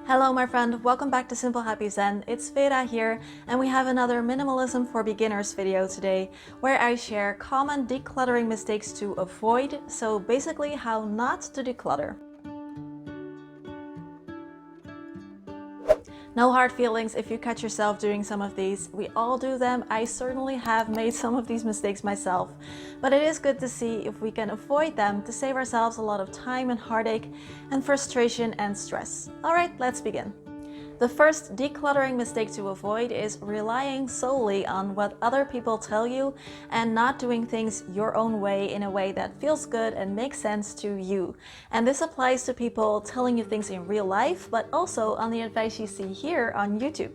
Hello my friend, welcome back to Simple Happy Zen. It's Vera here, and we have another Minimalism for Beginners video today where I share common decluttering mistakes to avoid, so basically how not to declutter. No hard feelings if you catch yourself doing some of these. We all do them. I certainly have made some of these mistakes myself, but it is good to see if we can avoid them to save ourselves a lot of time and heartache and frustration and stress. All right, let's begin. The first decluttering mistake to avoid is relying solely on what other people tell you and not doing things your own way in a way that feels good and makes sense to you. And this applies to people telling you things in real life, but also on the advice you see here on YouTube.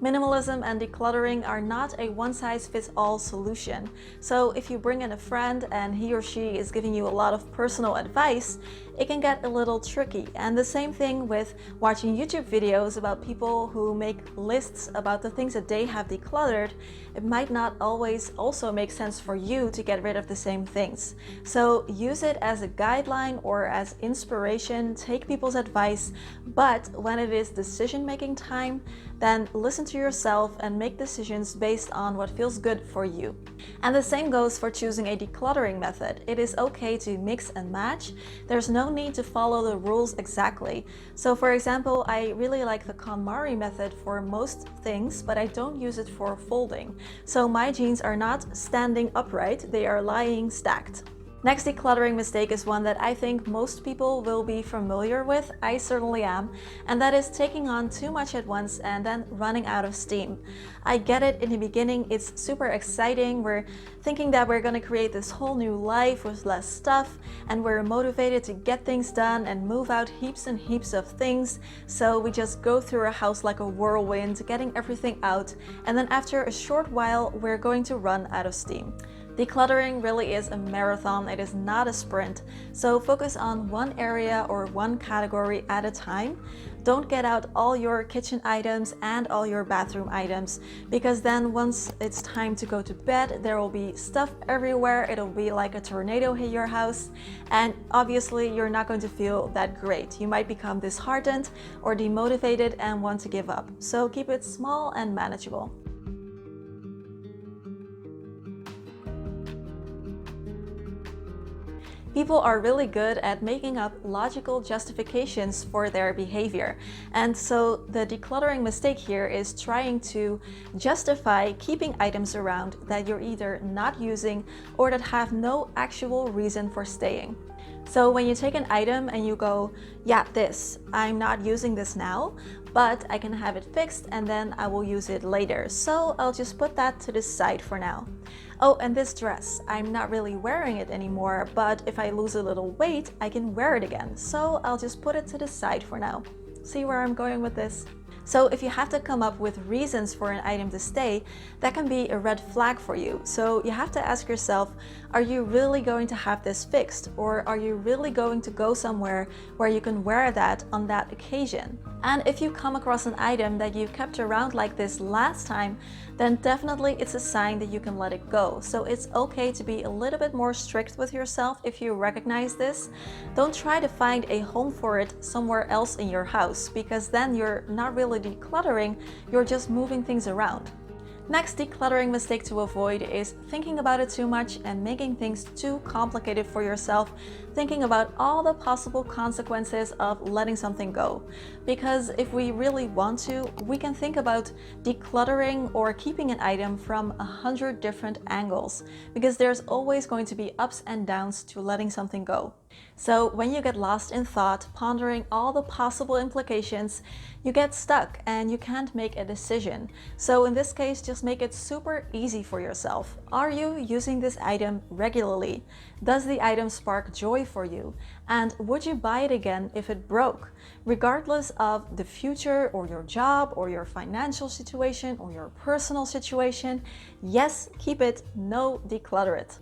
Minimalism and decluttering are not a one-size-fits-all solution. So if you bring in a friend and he or she is giving you a lot of personal advice, it can get a little tricky. And the same thing with watching YouTube videos about people who make lists about the things that they have decluttered. It might not always also make sense for you to get rid of the same things. So use it as a guideline or as inspiration, take people's advice, but when it is decision-making time, then listen to yourself and make decisions based on what feels good for you. And the same goes for choosing a decluttering method. It is okay to mix and match. There's no need to follow the rules exactly. So for example, I really like the KonMari method for most things, but I don't use it for folding. So my jeans are not standing upright, they are lying stacked. Next decluttering mistake is one that I think most people will be familiar with. I certainly am, and that is taking on too much at once and then running out of steam. I get it in the beginning, it's super exciting. We're thinking that we're going to create this whole new life with less stuff, and we're motivated to get things done and move out heaps and heaps of things. So we just go through a house like a whirlwind, getting everything out, and then after a short while, we're going to run out of steam. Decluttering really is a marathon, it is not a sprint, so focus on one area or one category at a time. Don't get out all your kitchen items and all your bathroom items, because then once it's time to go to bed, there will be stuff everywhere. It'll be like a tornado hit your house, and obviously you're not going to feel that great. You might become disheartened or demotivated and want to give up. So keep it small and manageable. People are really good at making up logical justifications for their behavior. And so the decluttering mistake here is trying to justify keeping items around that you're either not using or that have no actual reason for staying. So when you take an item and you go, yeah, I'm not using this now, but I can have it fixed and then I will use it later. So I'll just put that to the side for now. Oh, and this dress, I'm not really wearing it anymore, but if I lose a little weight, I can wear it again. So I'll just put it to the side for now. See where I'm going with this? So if you have to come up with reasons for an item to stay, that can be a red flag for you. So you have to ask yourself, are you really going to have this fixed? Or are you really going to go somewhere where you can wear that on that occasion? And if you come across an item that you kept around like this last time, then definitely it's a sign that you can let it go. So it's okay to be a little bit more strict with yourself if you recognize this. Don't try to find a home for it somewhere else in your house, because then you're not really decluttering, you're just moving things around. Next decluttering mistake to avoid is thinking about it too much and making things too complicated for yourself, thinking about all the possible consequences of letting something go. Because if we really want to, we can think about decluttering or keeping an item from 100 different angles, because there's always going to be ups and downs to letting something go. So when you get lost in thought, pondering all the possible implications, you get stuck and you can't make a decision. So in this case, just make it super easy for yourself. Are you using this item regularly? Does the item spark joy for you? And would you buy it again if it broke? Regardless of the future or your job or your financial situation or your personal situation, yes, keep it, no, declutter it.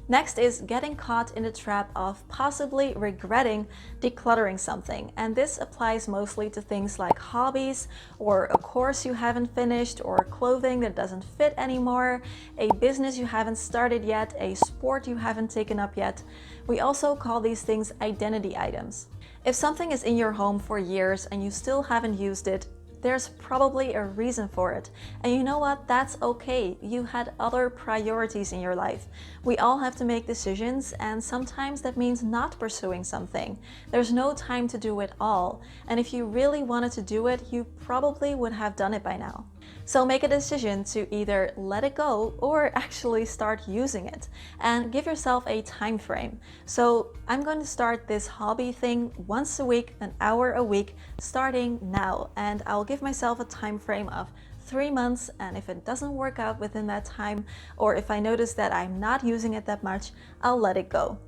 Next is getting caught in the trap of possibly regretting decluttering something. And this applies mostly to things like hobbies, or a course you haven't finished, or clothing that doesn't fit anymore, a business you haven't started yet, a sport you haven't taken up yet. We also call these things identity items. If something is in your home for years and you still haven't used it, there's probably a reason for it. And you know what? That's okay. You had other priorities in your life. We all have to make decisions, and sometimes that means not pursuing something. There's no time to do it all. And if you really wanted to do it, you probably would have done it by now. So make a decision to either let it go or actually start using it, and give yourself a time frame. So I'm going to start this hobby thing once a week, an hour a week, starting now. And I'll give myself a time frame of 3 months, and if it doesn't work out within that time, or if I notice that I'm not using it that much, I'll let it go.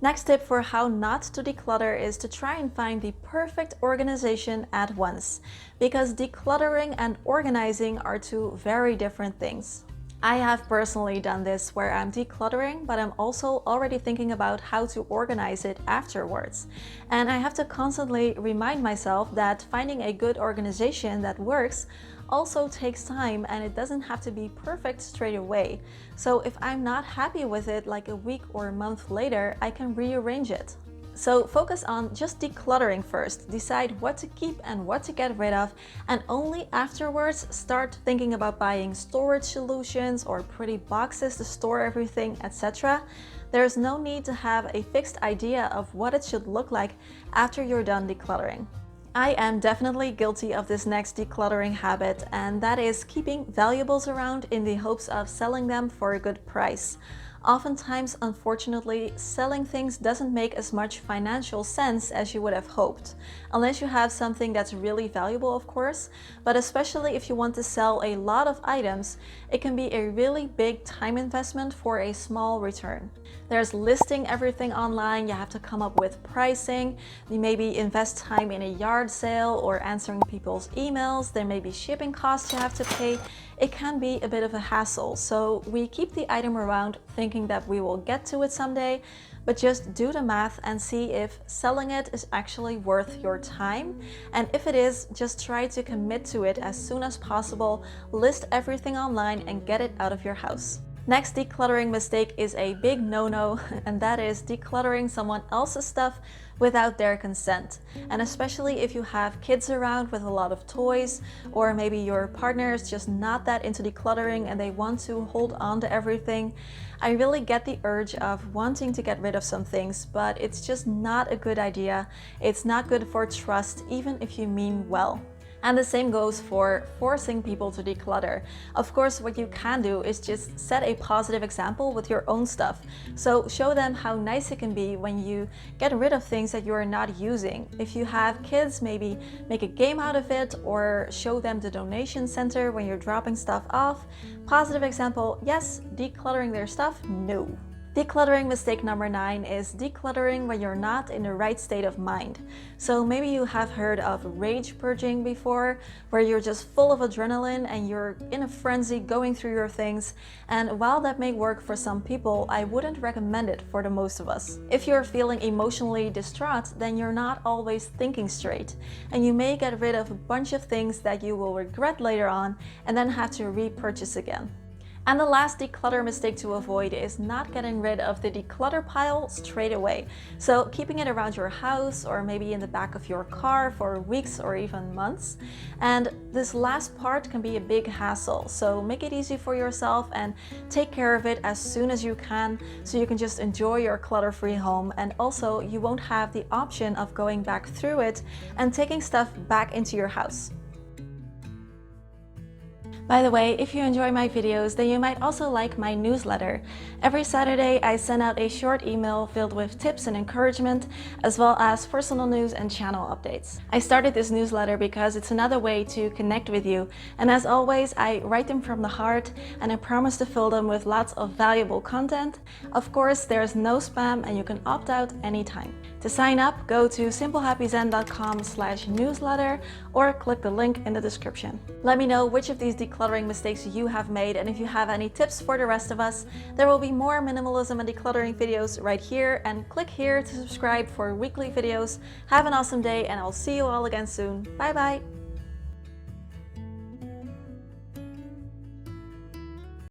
Next tip for how not to declutter is to try and find the perfect organization at once, because decluttering and organizing are two very different things. I have personally done this where I'm decluttering, but I'm also already thinking about how to organize it afterwards. And I have to constantly remind myself that finding a good organization that works also takes time, and it doesn't have to be perfect straight away. So if I'm not happy with it like a week or a month later, I can rearrange it. So focus on just decluttering first, decide what to keep and what to get rid of, and only afterwards start thinking about buying storage solutions or pretty boxes to store everything, etc. There's no need to have a fixed idea of what it should look like after you're done decluttering. I am definitely guilty of this next decluttering habit, and that is keeping valuables around in the hopes of selling them for a good price. Oftentimes, unfortunately, selling things doesn't make as much financial sense as you would have hoped. Unless you have something that's really valuable, of course, but especially if you want to sell a lot of items, it can be a really big time investment for a small return. There's listing everything online, you have to come up with pricing, you maybe invest time in a yard sale or answering people's emails, there may be shipping costs you have to pay. It can be a bit of a hassle, so we keep the item around thinking that we will get to it someday, but just do the math and see if selling it is actually worth your time. And if it is, just try to commit to it as soon as possible, list everything online and get it out of your house. Next decluttering mistake is a big no-no, and that is decluttering someone else's stuff without their consent. And especially if you have kids around with a lot of toys, or maybe your partner is just not that into decluttering and they want to hold on to everything. I really get the urge of wanting to get rid of some things, but it's just not a good idea. It's not good for trust, even if you mean well. And the same goes for forcing people to declutter. Of course, what you can do is just set a positive example with your own stuff. So show them how nice it can be when you get rid of things that you are not using. If you have kids, maybe make a game out of it, or show them the donation center when you're dropping stuff off. Positive example, yes. Decluttering their stuff, no. Decluttering mistake number 9 is decluttering when you're not in the right state of mind. So maybe you have heard of rage purging before, where you're just full of adrenaline and you're in a frenzy going through your things. And while that may work for some people, I wouldn't recommend it for the most of us. If you're feeling emotionally distraught, then you're not always thinking straight, and you may get rid of a bunch of things that you will regret later on and then have to repurchase again. And the last declutter mistake to avoid is not getting rid of the declutter pile straight away. So keeping it around your house, or maybe in the back of your car for weeks or even months. And this last part can be a big hassle. So make it easy for yourself and take care of it as soon as you can, so you can just enjoy your clutter-free home. And also you won't have the option of going back through it and taking stuff back into your house. By the way, if you enjoy my videos, then you might also like my newsletter. Every Saturday, I send out a short email filled with tips and encouragement, as well as personal news and channel updates. I started this newsletter because it's another way to connect with you. And as always, I write them from the heart, and I promise to fill them with lots of valuable content. Of course, there's no spam, and you can opt out anytime. To sign up, go to simplehappyzen.com/newsletter or click the link in the description. Let me know which of these decluttering mistakes you have made, and if you have any tips for the rest of us. There will be more minimalism and decluttering videos right here, and click here to subscribe for weekly videos. Have an awesome day, and I'll see you all again soon. Bye bye!